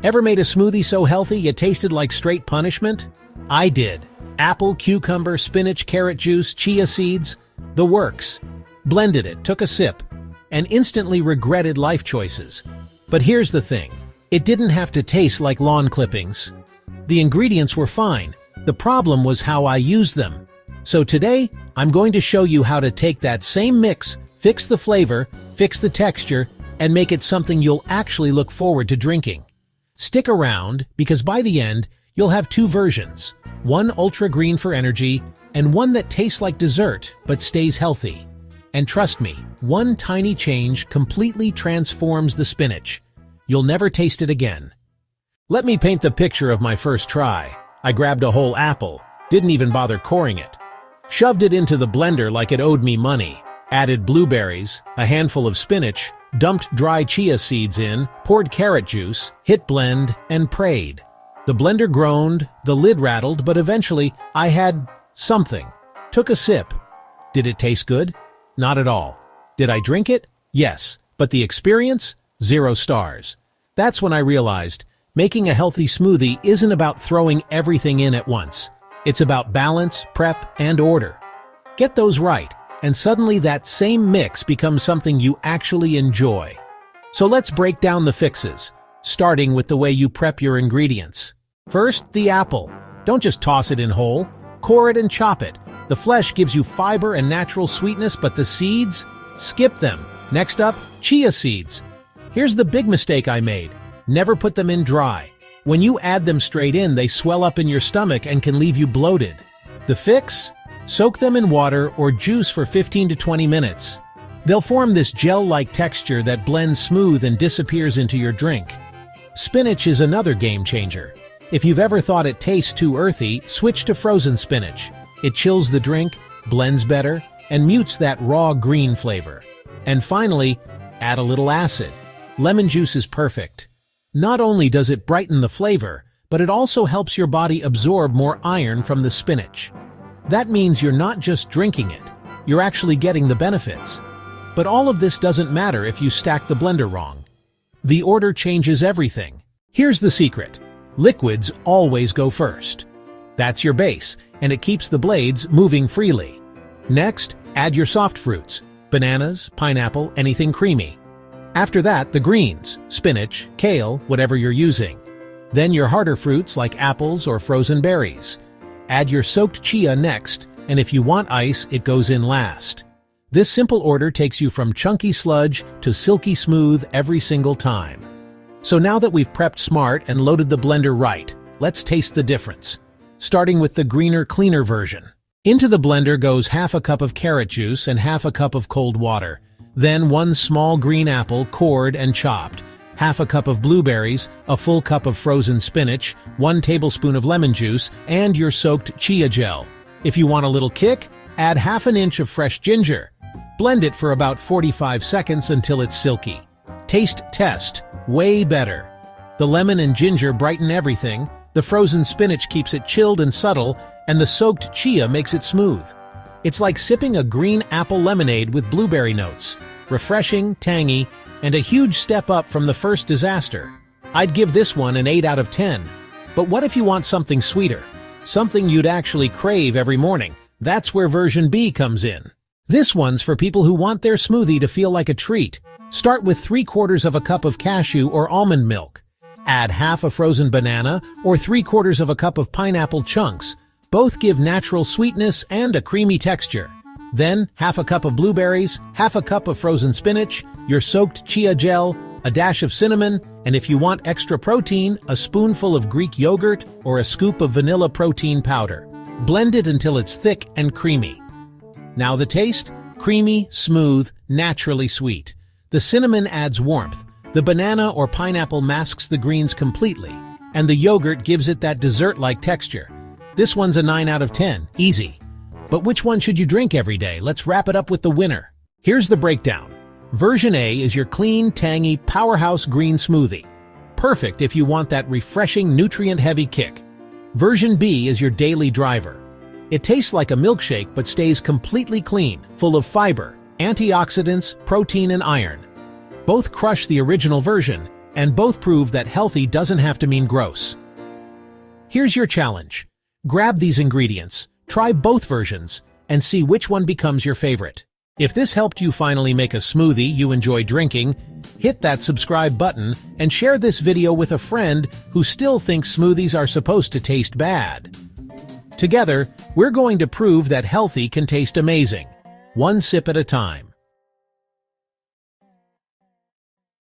Ever made a smoothie so healthy it tasted like straight punishment? I did. Apple, cucumber, spinach, carrot juice, chia seeds, the works. Blended it, took a sip, and instantly regretted life choices. But here's the thing. It didn't have to taste like lawn clippings. The ingredients were fine. The problem was how I used them. So today, I'm going to show you how to take that same mix, fix the flavor, fix the texture, and make it something you'll actually look forward to drinking. Stick around, because by the end, you'll have two versions. One ultra green for energy, and one that tastes like dessert, but stays healthy. And trust me, one tiny change completely transforms the spinach. You'll never taste it again. Let me paint the picture of my first try. I grabbed a whole apple, didn't even bother coring it. Shoved it into the blender like it owed me money. Added blueberries, a handful of spinach, dumped dry chia seeds in, poured carrot juice, hit blend, and prayed. The blender groaned, the lid rattled, but eventually I had something. Took a sip. Did it taste good? Not at all. Did I drink it? Yes. But the experience? 0 stars. That's when I realized making a healthy smoothie isn't about throwing everything in at once. It's about balance, prep, and order. Get those right, and suddenly that same mix becomes something you actually enjoy. So let's break down the fixes, starting with the way you prep your ingredients. First, the apple. Don't just toss it in whole. Core it and chop it. The flesh gives you fiber and natural sweetness, but the seeds? Skip them. Next up, chia seeds. Here's the big mistake I made. Never put them in dry. When you add them straight in, they swell up in your stomach and can leave you bloated. The fix? Soak them in water or juice for 15 to 20 minutes. They'll form this gel-like texture that blends smooth and disappears into your drink. Spinach is another game changer. If you've ever thought it tastes too earthy, switch to frozen spinach. It chills the drink, blends better, and mutes that raw green flavor. And finally, add a little acid. Lemon juice is perfect. Not only does it brighten the flavor, but it also helps your body absorb more iron from the spinach. That means you're not just drinking it, you're actually getting the benefits. But all of this doesn't matter if you stack the blender wrong. The order changes everything. Here's the secret. Liquids always go first. That's your base, and it keeps the blades moving freely. Next, add your soft fruits, bananas, pineapple, anything creamy. After that, the greens, spinach, kale, whatever you're using. Then your harder fruits like apples or frozen berries. Add your soaked chia next, and if you want ice, it goes in last. This simple order takes you from chunky sludge to silky smooth every single time. So now that we've prepped smart and loaded the blender right, let's taste the difference. Starting with the greener, cleaner version. Into the blender goes half a cup of carrot juice and half a cup of cold water. Then 1 small green apple cored and chopped, half a cup of blueberries, a full cup of frozen spinach, 1 tablespoon of lemon juice, and your soaked chia gel. If you want a little kick, add half an inch of fresh ginger. Blend it for about 45 seconds until it's silky. Taste test, way better. The lemon and ginger brighten everything, the frozen spinach keeps it chilled and subtle, and the soaked chia makes it smooth. It's like sipping a green apple lemonade with blueberry notes. Refreshing, tangy, and a huge step up from the first disaster. I'd give this one an 8 out of 10. But what if you want something sweeter? Something you'd actually crave every morning. That's where version B comes in. This one's for people who want their smoothie to feel like a treat. Start with 3/4 of a cup of cashew or almond milk. Add half a frozen banana or 3/4 of a cup of pineapple chunks. Both give natural sweetness and a creamy texture. Then, half a cup of blueberries, half a cup of frozen spinach, your soaked chia gel, a dash of cinnamon, and if you want extra protein, a spoonful of Greek yogurt or a scoop of vanilla protein powder. Blend it until it's thick and creamy. Now the taste? Creamy, smooth, naturally sweet. The cinnamon adds warmth, the banana or pineapple masks the greens completely, and the yogurt gives it that dessert-like texture. This one's a 9 out of 10, easy. But which one should you drink every day? Let's wrap it up with the winner. Here's the breakdown. Version A is your clean, tangy, powerhouse green smoothie. Perfect if you want that refreshing, nutrient-heavy kick. Version B is your daily driver. It tastes like a milkshake but stays completely clean, full of fiber, antioxidants, protein, and iron. Both crush the original version, and both prove that healthy doesn't have to mean gross. Here's your challenge. Grab these ingredients, try both versions, and see which one becomes your favorite. If this helped you finally make a smoothie you enjoy drinking, hit that subscribe button and share this video with a friend who still thinks smoothies are supposed to taste bad. Together, we're going to prove that healthy can taste amazing, one sip at a time.